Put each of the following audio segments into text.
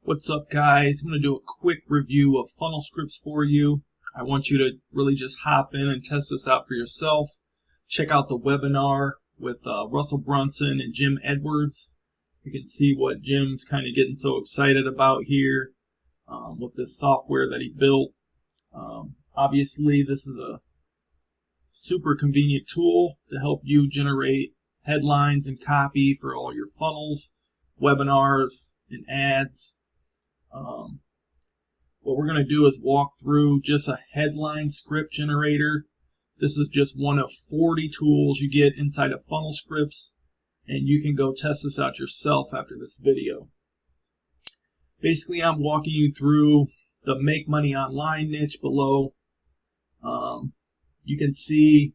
What's up, guys? I'm going to do a quick review of funnel scripts for you. I want you to really just hop in and test this out for yourself. Check out the webinar with Russell Brunson and Jim Edwards. You can see what Jim's kind of getting so excited about here with this software that he built. Obviously, this is a super convenient tool to help you generate headlines and copy for all your funnels, webinars, and ads. What we're going to do is walk through just a headline script generator. This is just one of 40 tools you get inside of funnel scripts, and you can go test this out yourself after this video. Basically, I'm walking you through the make money online niche below. You can see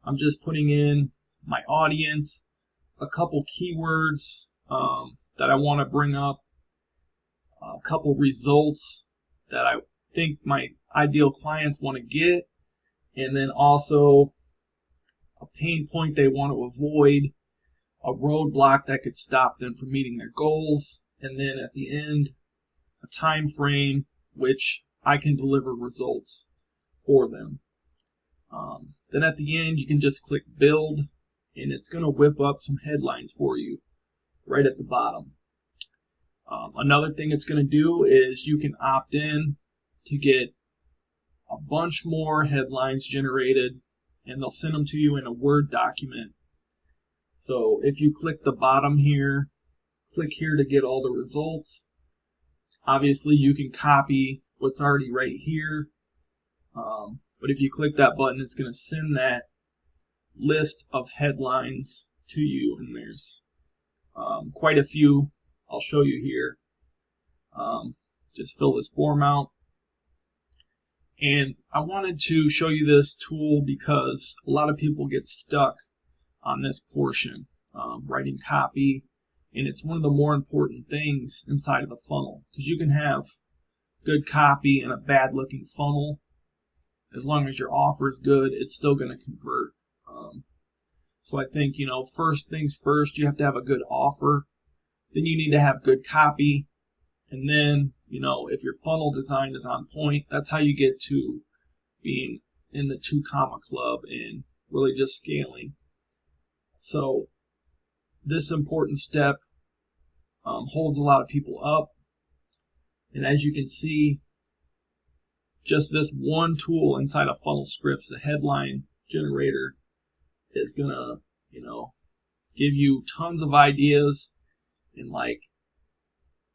I'm just putting in my audience, a couple keywords that I want to bring up, a couple results that I think my ideal clients want to get, and then also a pain point they want to avoid, a roadblock that could stop them from meeting their goals, and then at the end, a time frame which I can deliver results for them. Then at the end, you can just click build, and it's going to whip up some headlines for you right at the bottom. Another thing it's going to do is you can opt in to get a bunch more headlines generated, and they'll send them to you in a Word document. So if you click the bottom here, click here to get all the results. Obviously, you can copy what's already right here. But if you click that button, it's going to send that list of headlines to you, and there's quite a few I'll show you here. Just fill this form out. And I wanted to show you this tool because a lot of people get stuck on this portion, writing copy, and it's one of the more important things inside of the funnel, because you can have good copy and a bad looking funnel. As long as your offer is good, it's still going to convert. So I think, first things first, you have to have a good offer. Then you need to have good copy. And then, if your funnel design is on point, that's how you get to being in the 2 comma club and really just scaling. So this important step holds a lot of people up. And as you can see, just this one tool inside of funnel scripts, the headline generator, is going to, give you tons of ideas in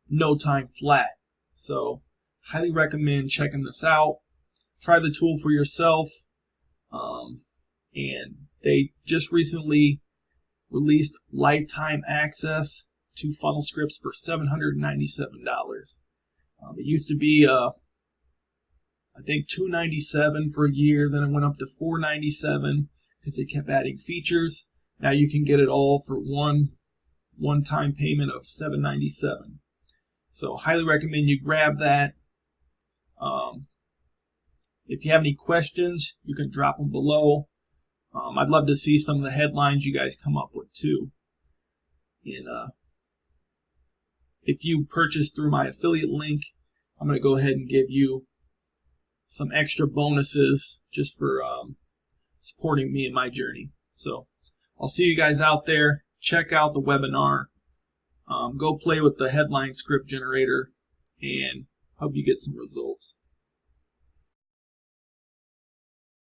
no time flat. So highly recommend checking this out. Try the tool for yourself. And they just recently released lifetime access to funnel scripts for $797. It used to be I think $297 for a year, then it went up to $497 because they kept adding features. Now you can get it all for one-time payment of $797. So highly recommend you grab that. If you have any questions, you can drop them below. I'd love to see some of the headlines you guys come up with too. And if you purchase through my affiliate link, I'm going to go ahead and give you some extra bonuses just for supporting me in my journey. So I'll see you guys out there. Check out the webinar. Go play with the headline script generator, and hope you get some results.